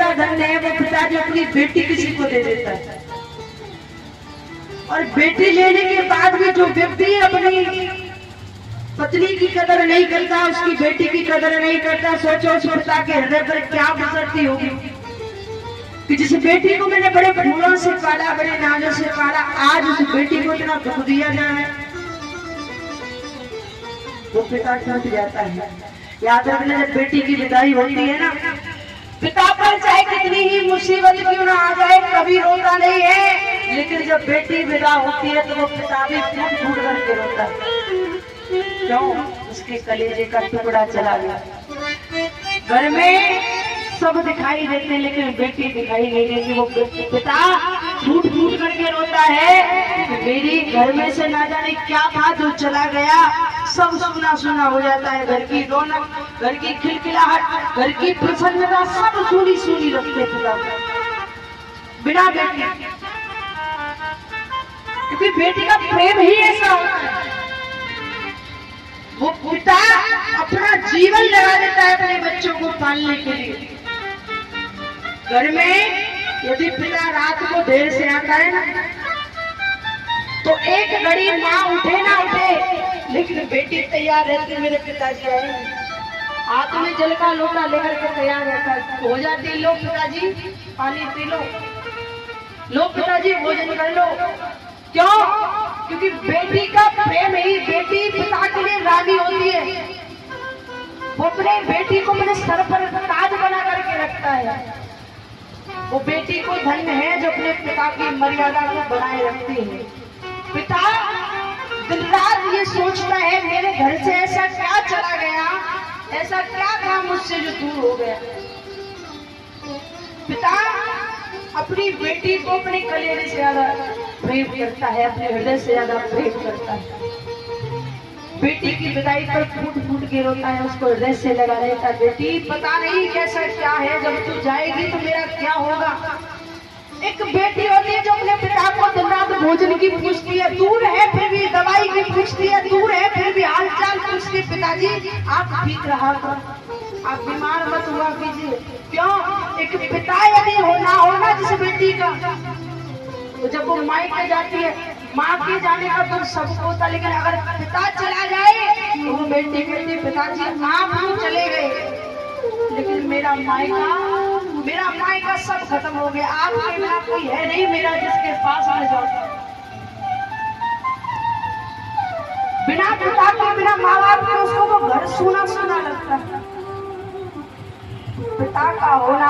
ऐसा धन है वो पिताजी अपनी बेटी किसी को दे देता है, और बेटी लेने के बाद भी जो व्यक्ति अपनी पत्नी की कदर नहीं करता, उसकी बेटी की कदर नहीं करता, सोचो उस पिता के हृदय पर क्या गुजरती होगी कि जिस बेटी को मैंने बड़े फूलों से पाला, बड़े नाजों से पाला, आज उस बेटी को इतना दुख दिया जाए। वो पिता टूट जाता है। याद रखना, जब बेटी की विदाई होती है ना, पिता पर चाहे कितनी ही मुसीबत क्यों ना आ जाए, कभी रोता नहीं है, लेकिन जब बेटी विदा होती है तो वो पिता भी फूट फूट करके रोता है। क्यों? उसके कलेजे का टुकड़ा चला गया। घर में सब दिखाई देते लेकिन बेटी दिखाई नहीं देती। वो पिता फूट फूट करके रोता है कि मेरी घर में से ना जाने क्या था जो चला गया। सब सुना सुना हो जाता है, घर की रौनक, घर की खिलखिलाहट, घर की प्रसन्नता सब सुनी सुनी रखते पिता बिना बेटी, क्योंकि बेटी का प्रेम ही ऐसा होता है। वो पिता अपना जीवन लगा देता है अपने बच्चों को पालने के लिए। घर में यदि पिता रात को देर से आता है ना, तो एक घड़ी माँ उठे ना उठे, लेकिन बेटी तैयार रहती, मेरे पिताजी आए, हाथ में जल का लोटा लेकर के तैयार रहता है। हो जाती, लो पिताजी पानी पी लो पिताजी भोजन कर लो। क्यों? क्योंकि बेटी का प्रेम ही, बेटी पिता के लिए रानी होती है। वो अपने बेटी को अपने सर पर ताज बना करके रखता है। वो बेटी को धन्य है जो अपने पिता की मर्यादा को बनाए रखती है। पिता दिन रात ये सोचता है मेरे घर से ऐसा क्या चला गया, ऐसा क्या था मुझसे जो दूर हो गया। पिता अपनी बेटी को अपने कलेजे से ज्यादा प्रेम करता है, अपने हृदय से ज्यादा प्रेम करता है। बेटी की विदाई पर फूट फूट के रोता है, उसको हृदय से लगा रहता है। बेटी पता नहीं कैसा क्या है, जब तू जाएगी तो मेरा क्या होगा। एक बेटी होती है जो अपने पिता को दिन रात भोजन की पूछती है, दूर है फिर भी दवाई की पूछती है, दूर है फिर भी हाल चाल पूछती है। पिताजी आप ठीक रहा करो, आप बीमार मत हुआ कीजिए। क्यों? एक पिता यदि होना जिस बेटी का, तो जब वो मायके जाती है, माँ के जाने का दुख सबको होता, लेकिन अगर पिता चला जाए तो वो बेटी कहती पिताजी आप हम चले गए, लेकिन मेरा मायका सब खत्म हो गया, आपके बिना कोई है नहीं मेरा जिसके पास में जाओ। बिना पिता के, बिना माँ बाप के उसको वो घर सूना सूना लगता है। पिता का होना